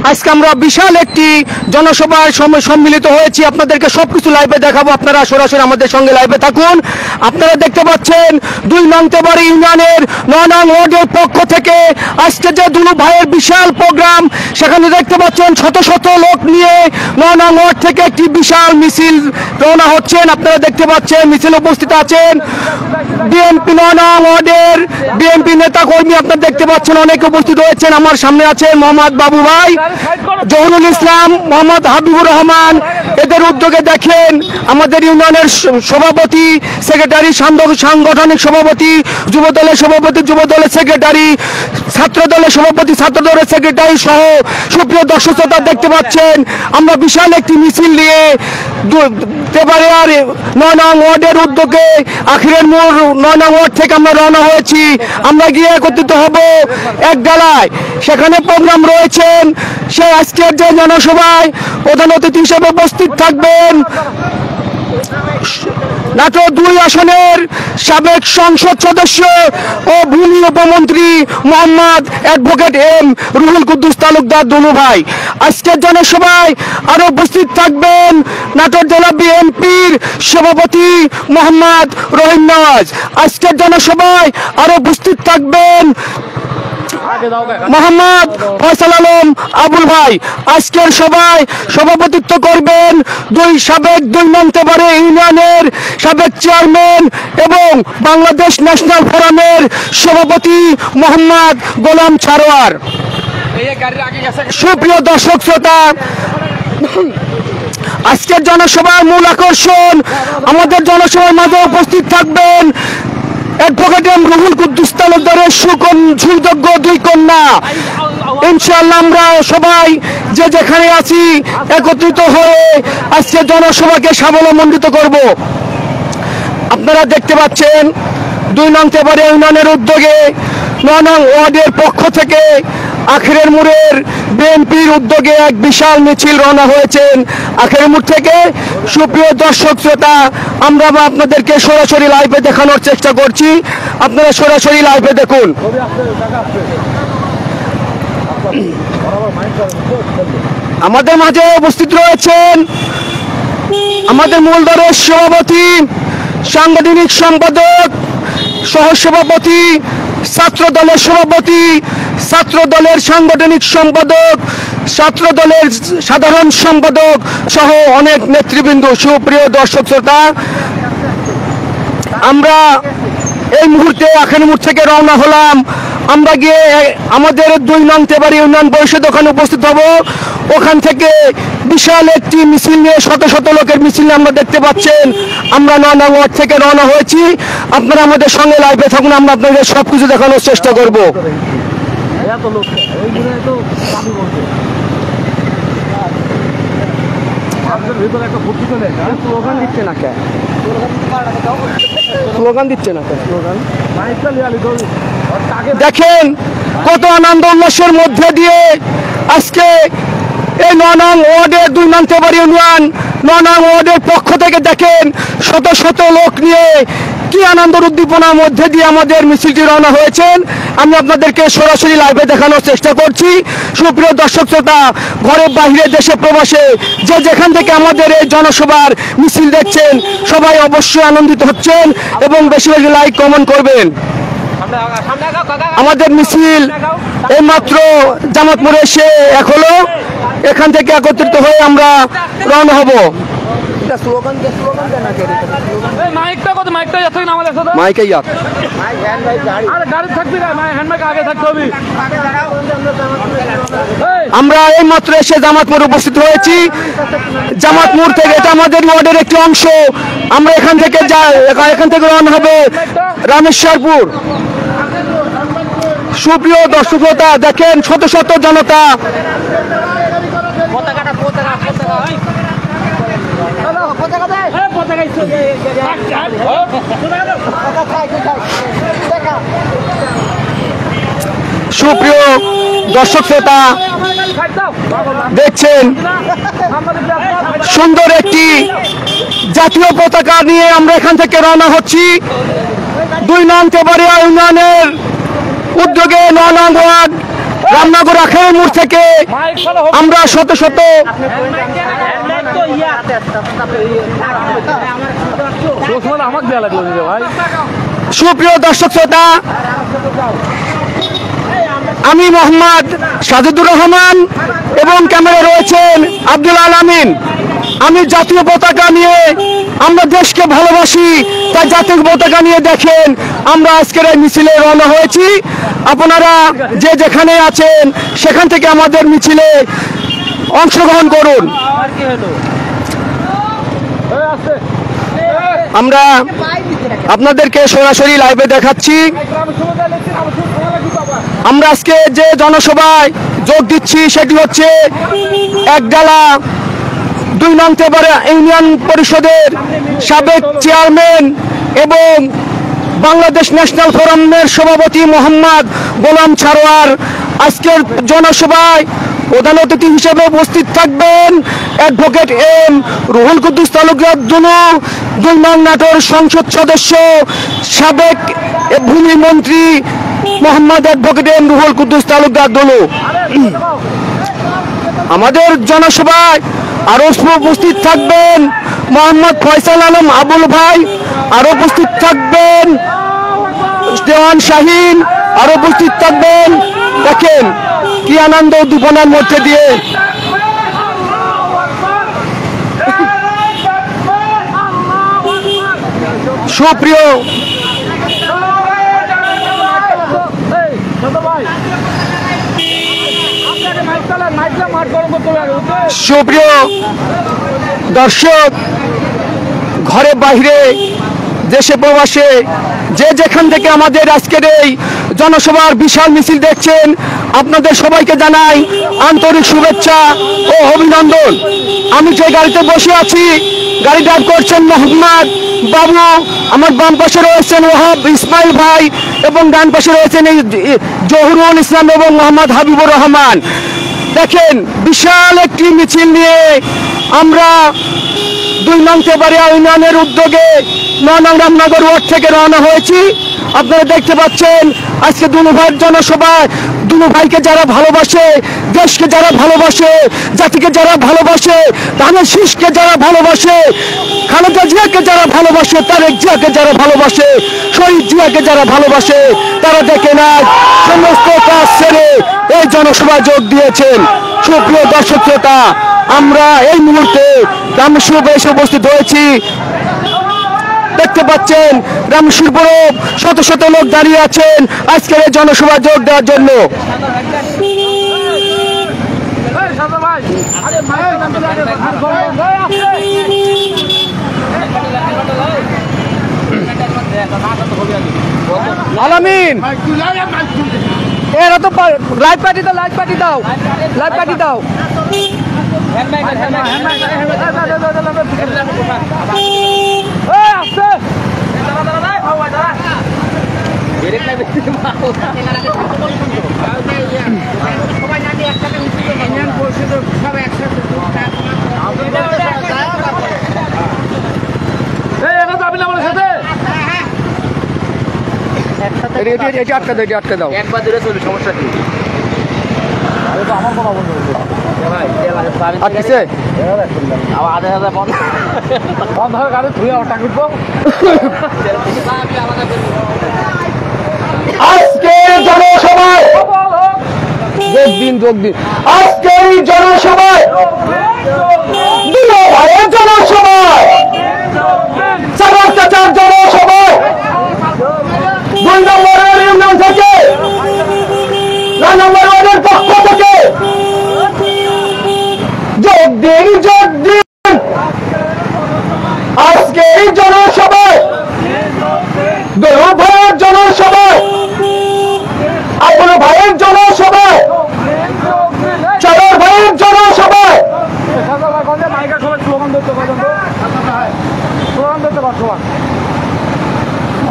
আজকে আমরা বিশাল একটি জনসভায় সম্মিলিত হয়েছি। আপনাদেরকে সবকিছু লাইভে দেখাবো, আপনারা সরাসরি আমাদের সঙ্গে লাইভে থাকুন। আপনারা দেখতে পাচ্ছেন 2 নং তেবাড়ি ইউনিয়নের 9 নং ওয়ার্ডের পক্ষ থেকে আজকে যে দুলু ভাইয়ের বিশাল প্রোগ্রাম, সেখানে দেখতে পাচ্ছেন শত শত লোক নিয়ে 9 নং ওয়ার্ড থেকে একটি বিশাল মিছিল রওনা হচ্ছেন। আপনারা দেখতে পাচ্ছেন মিছিল উপস্থিত আছেন বিএনপি 9 নং ওয়ার্ডের বিএনপি নেতা কর্মী, আপনারা দেখতে পাচ্ছেন অনেকে উপস্থিত হয়েছেন। আমার সামনে আছেন মোহাম্মদ বাবু ভাই, জহুরুল ইসলাম, মোহাম্মদ হাবিবুর রহমান। এদের উদ্যোগে দেখেন আমাদের ইউনিয়নের সভাপতি, সেক্রেটারি, সাংগঠনিক সভাপতি, যুব দলের সভাপতি, যুব দলের সেক্রেটারি, ছাত্র দলের সভাপতি, ছাত্র দলের সেক্রেটারি সহ সুপ্রিয় দর্শক শ্রোতা দেখতে পাচ্ছেন আমরা বিশাল একটি মিছিল নিয়ে তেবাড়িয়ার 9 নং ওয়ার্ডের উদ্যোগে আখিরের মোড় 9 নং ওয়ার্ড থেকে আমরা রওনা হয়েছি। আমরা গিয়ে একত্রিত হব এক ডালায়, সেখানে প্রোগ্রাম রয়েছেন। সেই আজকের যে জনসভায় প্রধান অতিথি হিসেবে উপস্থিত থাকবেন নাটোর 2 আসনের সাবেক সংসদ সদস্য ও ভূমি উপমন্ত্রী মোহাম্মদ অ্যাডভোকেট এম রুহুল কুদ্দুস তালুকদার দুলু ভাই। আজকের জনসভায় আরো উপস্থিত থাকবেন নাটোর জেলা বিএনপির সভাপতি মোহাম্মদ রহিম নওয়াজ। আজকের জনসভায় আরো উপস্থিত থাকবেন মোহাম্মদ ফয়সাল আলম আবুল ভাই। আজকের সভায় সভাপতিত্ব করবেন সাবেক 2 নং তেবাড়ি ইউনিয়নের সাবেক চেয়ারম্যান এবং বাংলাদেশ ন্যাশনাল ফোরামের সভাপতি মোহাম্মদ গোলাম ছারোয়ার। সুপ্রিয় দর্শক শ্রোতা, আজকের জনসভার মূল আকর্ষণ, আমাদের জনসভার মাঝে উপস্থিত থাকবেন অ্যাডভোকেট এম রুহুল কুদ্দুস তালুকদারের সুযোগ্য 2 কন্যা। ইনশাআল্লাহ আমরা সবাই যে যেখানে আছি একত্রিত হয়ে আজকে জনসভাকে সাফল্যমণ্ডিত করব। আপনারা দেখতে পাচ্ছেন 2 নং তেবাড়ি ইউনিয়নের উদ্যোগে 9 নং ওয়ার্ডের পক্ষ থেকে আখিরের মোড়ের বিএনপির উদ্যোগে এক বিশাল মিছিল রওনা হয়েছেন আখিরের মোড় থেকে। সুপ্রিয় দর্শক শ্রোতা, আমরা আপনাদেরকে সরাসরি লাইভে দেখানোর চেষ্টা করছি, আপনারা সরাসরি লাইভে দেখুন। আমাদের মাঝে উপস্থিত রয়েছেন আমাদের মূল দলের সভাপতি, সাংগঠনিক সম্পাদক, সহসভাপতি, ছাত্র দলের সভাপতি, ছাত্র দলের সাংগঠনিক সম্পাদক, ছাত্র দলের সাধারণ সম্পাদক সহ অনেক নেতৃবৃন্দ। সুপ্রিয় দর্শক শ্রোতা, আমরা এই মুহূর্তে আখিরের মোড় থেকে রওনা হলাম। আমরা গিয়ে আমাদের 2 নং তেবাড়ি ইউনিয়ন পরিষদ ওখানে উপস্থিত হব। ওখান থেকে বিশাল একটি মিছিল নিয়ে শত শত লোকের মিছিল আমরা দেখতে পাচ্ছেন আমরা 9 নং ওয়ার্ড থেকে রওনা হয়েছি। আপনারা আমাদের সঙ্গে লাইভে থাকুন, আমরা আপনাদের সবকিছু দেখানোর চেষ্টা করব। দেখেন কত আনন্দ উল্লাসের মধ্যে দিয়ে আজকে এই 9 নং ওয়ার্ডের 2 নং তেবাড়ি ইউনিয়ন 9 নং ওয়ার্ডের পক্ষ থেকে দেখেন শত শত লোক নিয়ে কি আনন্দ উদ্দীপনার মধ্যে দিয়ে আমাদের মিছিলটি রওনা হয়েছেন। আমি আপনাদেরকে সরাসরি লাইভে দেখানোর চেষ্টা করছি। সুপ্রিয় দর্শক শ্রোতা, ঘরে বাইরে দেশে প্রবাসে যে যেখান থেকে আমাদের এই জনসভার মিছিল দেখছেন সবাই অবশ্যই আনন্দিত হচ্ছেন এবং বেশি বেশি লাইক কমেন্ট করবেন। আমাদের মিছিল এইমাত্র জামাত মোড়ে এসে এক হলো, এখান থেকে একত্রিত হয়ে আমরা রওনা হব। আমরা এই মাত্র এসে জামাত মোড়ে উপস্থিত হয়েছি। জামাত মোড় থেকে এটা আমাদের ওয়ার্ডের একটি অংশ। আমরা এখান থেকে রওনা হবে রামেশ্বরপুর। সুপ্রিয় দর্শক শ্রোতা, দেখেন শত শত জনতা। সুপ্রিয় দর্শক শ্রোতা, দেখছেন সুন্দর একটি জাতীয় পতাকা নিয়ে আমরা এখান থেকে রওনা হচ্ছি। 2 নং তেবাড়িয়া ইউনিয়নের উদ্যোগে 9 নং ওয়ার্ড রামনগর আখেরি মোড় থেকে আমরা শত শত সুপ্রিয় দর্শক শ্রোতা, আমি মোহাম্মদ সাজিদুর রহমান এবং ক্যামেরা রয়েছেন আব্দুল আলামিন। আমি জাতীয় পতাকা নিয়ে, আমরা দেশকে ভালোবাসি তাই জাতীয় পতাকা নিয়ে দেখেন আমরা আজকের এই মিছিলে রওনা হয়েছি। আপনারা যে যেখানে আছেন সেখান থেকে আমাদের মিছিলে অংশগ্রহণ করুন। আমরা আপনাদেরকে সরাসরি লাইভে দেখাচ্ছি। আমরা আজকে যে জনসভায় যোগ দিচ্ছি সেটি হচ্ছে একডালা 2 নং তেবাড়িয়া ইউনিয়ন পরিষদের সাবেক চেয়ারম্যান এবং বাংলাদেশ ন্যাশনাল ফোরামের সভাপতি মোহাম্মদ গোলাম সারোয়ার। আজকের জনসভায় প্রধান অতিথি হিসেবে উপস্থিত থাকবেন অ্যাডভোকেট এম রুহুল কুদ্দুস তালুকদার দুলু, 2 নং নাটোর সংসদ সদস্য সাবেক ভূমি মন্ত্রী মোহাম্মদ অ্যাডভোকেট এম রুহুল কুদ্দুস তালুকদার দুলু। আমাদের জনসভায় আরো উপস্থিত থাকবেন মোহাম্মদ ফয়সাল আলম আবুল ভাই, আরো উপস্থিত থাকবেন দেওয়ান শাহিন, আরো উপস্থিত থাকবেন। দেখেন কি আনন্দ উদ্দীপনার মধ্যে দিয়ে সুপ্রিয় দর্শক, ঘরে বাইরে দেশে প্রবাসে যে যেখান থেকে আমাদের আজকের এই জনসভার বিশাল মিছিল দেখছেন, আপনাদের সবাইকে জানাই আন্তরিক শুভেচ্ছা ও অভিনন্দন। আমি যে গাড়িতে বসে আছি, গাড়ি ড্রাইভ করছেন মোহাম্মদ বাবু, আমার বাম পাশে রয়েছেন ওহাব ইসমাইল ভাই এবং ডান পাশে রয়েছেন এই জহুরুল ইসলাম এবং মোহাম্মদ হাবিবুর রহমান। দেখেন বিশাল একটি মিছিল নিয়ে আমরা 2 নং তেবাড়িয়া ইউনিয়নের উদ্যোগে 9 নং রামনগর ওয়ার্ড থেকে রওনা হয়েছি। আপনারা দেখতে পাচ্ছেন আজকে দুনু ভাইয়ের জনসভায় দুনু ভাইকে যারা ভালোবাসে, দেশকে যারা ভালোবাসে, জাতিকে যারা ভালোবাসে, ধানের শীষকে যারা ভালোবাসে, খালেদা জিয়াকে যারা ভালোবাসে, তারেক জিয়াকে যারা ভালোবাসে, শহীদ জিয়াকে যারা ভালোবাসে, তারা দেখে না সমস্ত কাজ ছেড়ে এই জনসভায় যোগ দিয়েছেন। সুপ্রিয় দর্শক শ্রোতা, আমরা এই মুহূর্তে রামেশ্বরে এসে উপস্থিত হয়েছি। দেখতে পাচ্ছেন রামেশ্বরপুরে শত শত লোক দাঁড়িয়ে আছেন আজকের এই জনসভায় যোগ দেওয়ার জন্য। আলামিন এরা তো লাইভ পার্টি দাও, লাইভ পার্টি দাও, লাইভ পার্টি দাও। এটি আটকা দাও, এটি আটকা দাও। একবার দূরে চলে, সমস্যা কি? আজকের জনসভায় আজকের জনসভায় দুটো ভাইয়ের জনসভায় চার চাচার জনসভায় 2 নম্বর ইউনিয়ন থেকে 9 নম্বর ওয়ার্ডের পক্ষ থেকে যোগ দিন, যোগ দিন আজকে এই জনসভায়, দুটো ভাইয়ের জনসভায়, আবুল ভাইয়ের জনসভায়, চার ভাইয়ের জনসভায়।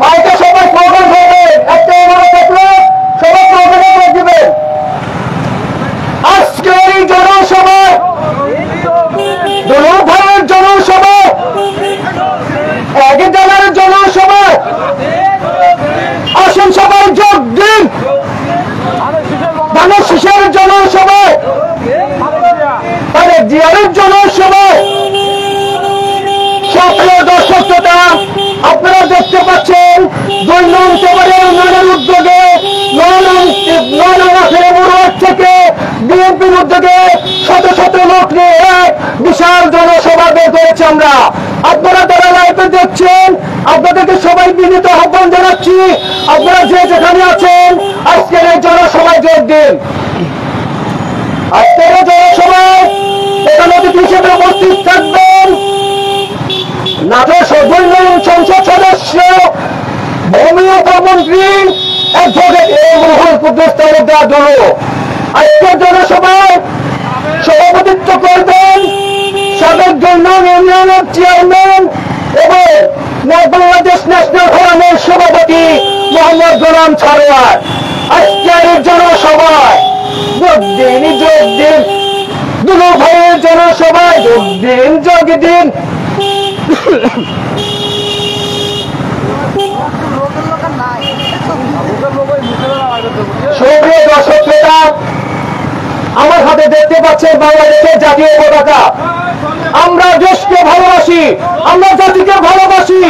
মাইকে সবাই স্লোগান করবে, একটা অনুরোধ থাকলে সবাই স্লোগানে যোগ দিবেন। আজকের এই জনসভায় তারেক জিয়ার জনসভায় সক্রিয় দর্শক শ্রোতা আপনারা দেখতে পাচ্ছেন 2 নং তেবাড়িয়া ইউনিয়নের উদ্যোগে 9 নং থেকে বিএনপির উদ্যোগে শত শত লোক নিয়ে এক বিশাল জনসভা বের করেছি আমরা। আপনারা যারা লাইভে দেখছেন আপনাদেরকে সবাই বিনীত আহ্বান জানাচ্ছি, আপনারা যে যেখানে আছেন আজকের এই জনসভায় যোগ দিন। আজকের এই জনসভায় প্রধান অতিথি হিসেবে উপস্থিত থাকবেন নাটোর 2 নং সংসদ সদস্য ভূমি উপমন্ত্রী অ্যাডভোকেট রুহুল কুদ্দুস তালুকদার দলু। আজকের জনসভায় সভাপতিত্ব করবেন সাবেক 2 নং ইউনিয়নের চেয়ারম্যান এবং বাংলাদেশ ন্যাশনাল ফোরামের সভাপতি মোহাম্মদ গোলাম সারোয়ার। আজকের জনসভায় যোগ দিন দুলু ভাইয়ের জনসভায় যোগ দিন। সুপ্রিয় দর্শক শ্রোতা আমার হাতে দেখতে পাচ্ছেন বাংলাদেশের জাতীয় পতাকা। আমরা দেশকে ভালোবাসি, আমরা জাতিকে ভালোবাসি,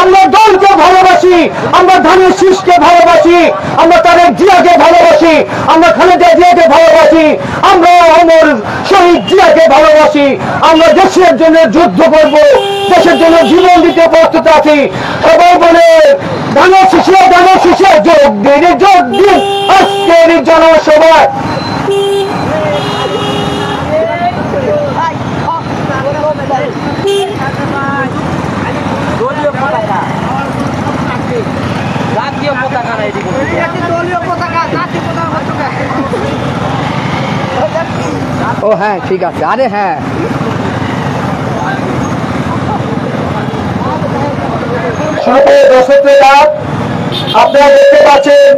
আমরা দলকে ভালোবাসি, আমরা ধানের শীষকে ভালোবাসি, আমরা তারেক জিয়াকে ভালোবাসি, আমরা খালেদা জিয়াকে ভালোবাসি, আমরা অমর শহীদ জিয়াকে ভালোবাসি। আমরা দেশের জন্য যুদ্ধ করব, দেশের জন্য জীবন দিতে প্রস্তুত আছি। সবাই বলে ধানের শীষে যোগ দিন আজকের জনসভায়। ও হ্যাঁ ঠিক আছে, আরে হ্যাঁ আপনারা দেখতে পাচ্ছেন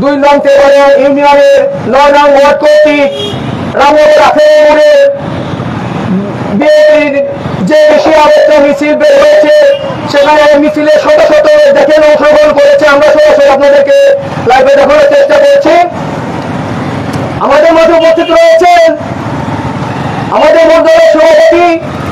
2 নং তেবাড়িয়া ইউনিয়নের 9 নং ওয়ার্ড কর্তৃক রামনগর আখেরে বিএনপির যে বেশি আলোচনা মিছিল বের হয়েছে সেখানে মিছিলে শত শত দেখেন অংশগ্রহণ করেছে। আমরা সরাসরি আপনাদেরকে লাইভে দেখানোর চেষ্টা করছি। আমাদের মধ্যে উপস্থিত রয়েছেন আমাদের মন্ডলের সভাপতি,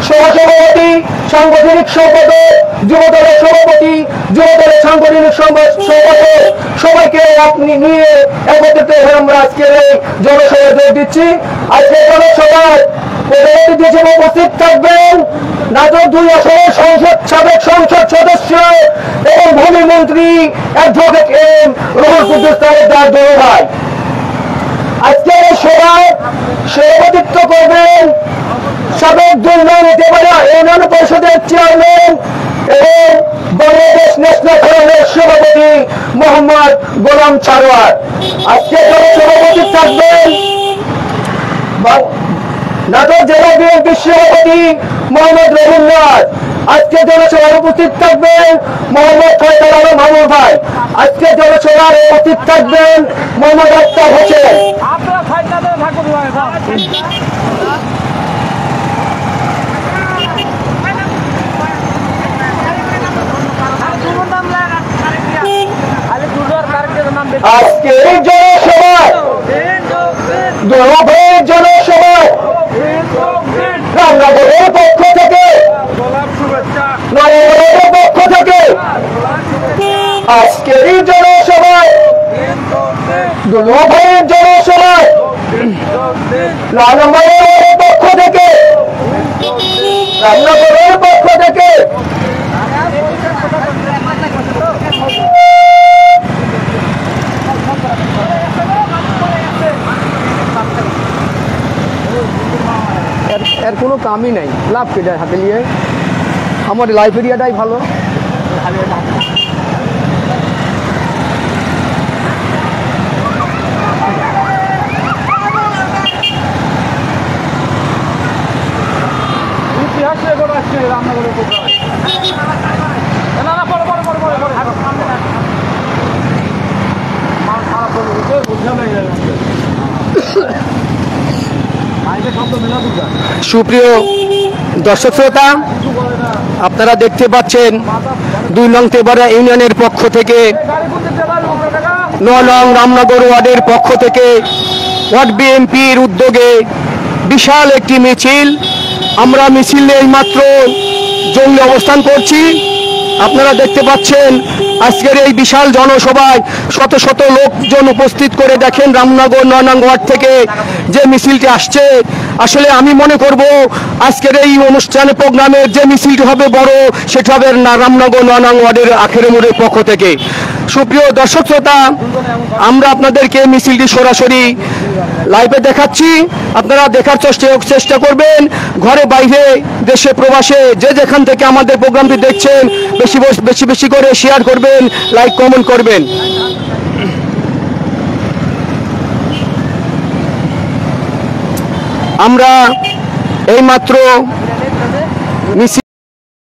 সহসভাপতি, সাংগঠনিক সম্পাদক, যুবদলের সভাপতি, যুবদলের সাংগঠনিক সম্পাদক, সবাইকে আপনি নিয়ে একত্রিত হয়ে আমরা আজকের এই জনসভায় যোগ দিচ্ছি। আজকের জনসভায় প্রধান অতিথি হিসেবে উপস্থিত থাকবেন নাটোর 2 আসনের সাবেক সংসদ সদস্য এবং ভূমি মন্ত্রী অ্যাডভোকেট রুহুল কুদ্দুস তালুকদার দলু ভাই। আজকের এই সভায় সভাপতিত্ব করবেন সাবেক 2 নং তেবাড়িয়া ইউনিয়ন পরিষদের চেয়ারম্যান এবং বাংলাদেশ ন্যাশনাল ফোরামের সভাপতি মোহাম্মদ গোলাম সারোয়ার। আজকে সভাপতি থাকবেন নাটোর জেলা বিএনপির সভাপতি মোহাম্মদ রবীন্দ্রনাথ। আজকে জনসভায় উপস্থিত থাকবেন মোহাম্মদ ফয়সাল আলম মামুন ভাই। আজকে জনসভায় উপস্থিত থাকবেন মোহাম্মদ আফতাব হোসেন। আজকে জনসভায় দুর্ভাগ্যের জনসভায় রামনগরের পক্ষ থেকে নয়নের পক্ষ থেকে আজকের জনসভায় দুর্ভাগ্যের জনসভায় রামনগরের পক্ষ থেকে এর কোনো কামই নাই, লাভ কেটে হাতে নিয়ে আমার লাইফ এরিয়াটাই ভালো। সুপ্রিয় দর্শক শ্রোতা আপনারা দেখতে পাচ্ছেন 2 নং তেবাড়িয়া ইউনিয়নের পক্ষ থেকে 9 নং রামনগর ওয়ার্ডের পক্ষ থেকে ওয়ার্ড বিএনপির উদ্যোগে বিশাল একটি মিছিল। আমরা মিছিলে এইমাত্র জঙ্গলে অবস্থান করছি। আপনারা দেখতে পাচ্ছেন আজকের এই বিশাল জনসভায় শত শত লোকজন উপস্থিত করে দেখেন রামনগর ৯ নং ওয়ার্ড থেকে যে মিছিলটি আসছে। আসলে আমি মনে করব আজকের এই অনুষ্ঠানে প্রোগ্রামের যে মিছিলটি হবে বড়, সেটা হবে রামনগর ৯ নং ওয়ার্ডের আখেরি মোড়ের পক্ষ থেকে। সুপ্রিয় দর্শক শ্রোতা, আমরা আপনাদেরকে মিছিলটি সরাসরি লাইভে দেখাচ্ছি। আপনারা দেখার চেষ্টা করবেন, ঘরে বাইরে দেশে প্রবাসে যে যেখান থেকে আমাদের প্রোগ্রামটি দেখছেন বেশি বেশি বেশি করে শেয়ার করবেন, লাইক কমেন্ট করবেন। আমরা এইমাত্র মিছিল